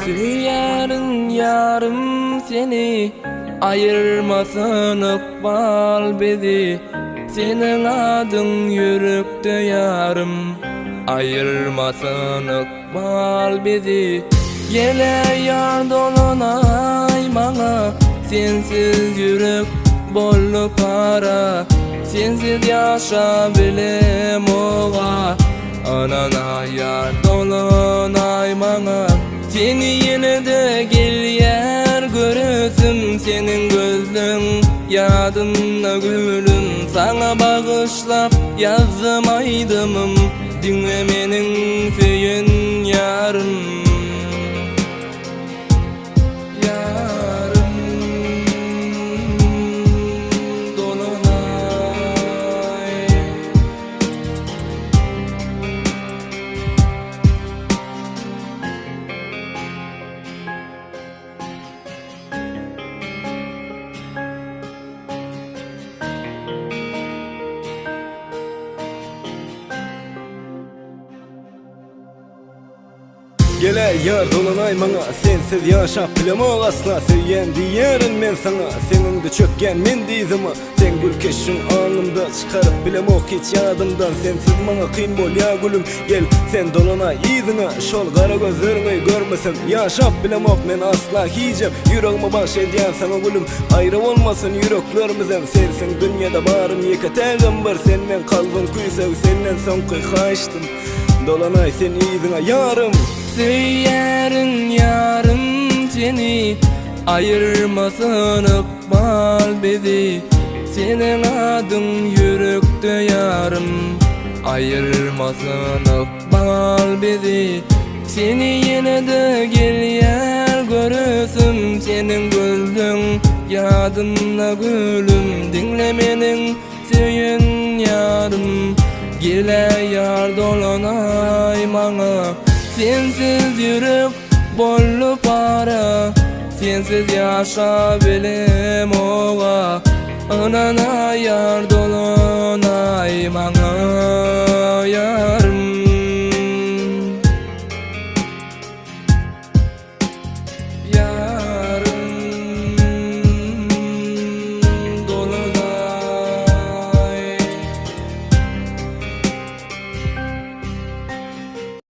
Süyerin yarım seni, ayırmasın ıkbal bizi. Senin adın yürekte yarım, ayırmasın ıkbal bizi. Gele yar dolunay bana, sensiz yürek bollu para. Sensiz yaşa bilem oğa, anana yar dolunay bana. Seni yine de gel yer göresim, senin gözlün yadımda gülün. Sana bağışlap yazdım aydımım, dinle menin feyin yarım. Gele yar dolunay bana, sensiz yaşap bilemo asla. Sevyen diyerin men sana, senin de çökken men dizima. Sen gülkeşin anımda çıkarıp bilemo hiç yadımdan. Sensiz bana kıyın bol ya gülüm, gel sen dolunay izine. Şol kara gözlerini görmesem yaşap bilemok men asla hicem. Yüreğime baş ediyen sana gülüm, ayrı olmasın yüreklerimizden. Sevsin dünyada barım yeka tegim bir, sen men kalbim kuysev, senden son kıykaçtım. Dolunay sen izine yarım. Süyerin yarım seni, ayırmasın ıkbal bizi. Senin adın yürekte yarım, ayırmasın ıkbal bizi. Seni yine de gel yer göresim, senin gözlün yadımda gülüm. Dinle menin seyin yarım, gele yar dolunay bana. Sensiz yürek bollu para, sensiz yaşa bilem oğa, anana yar dolunay bana yar.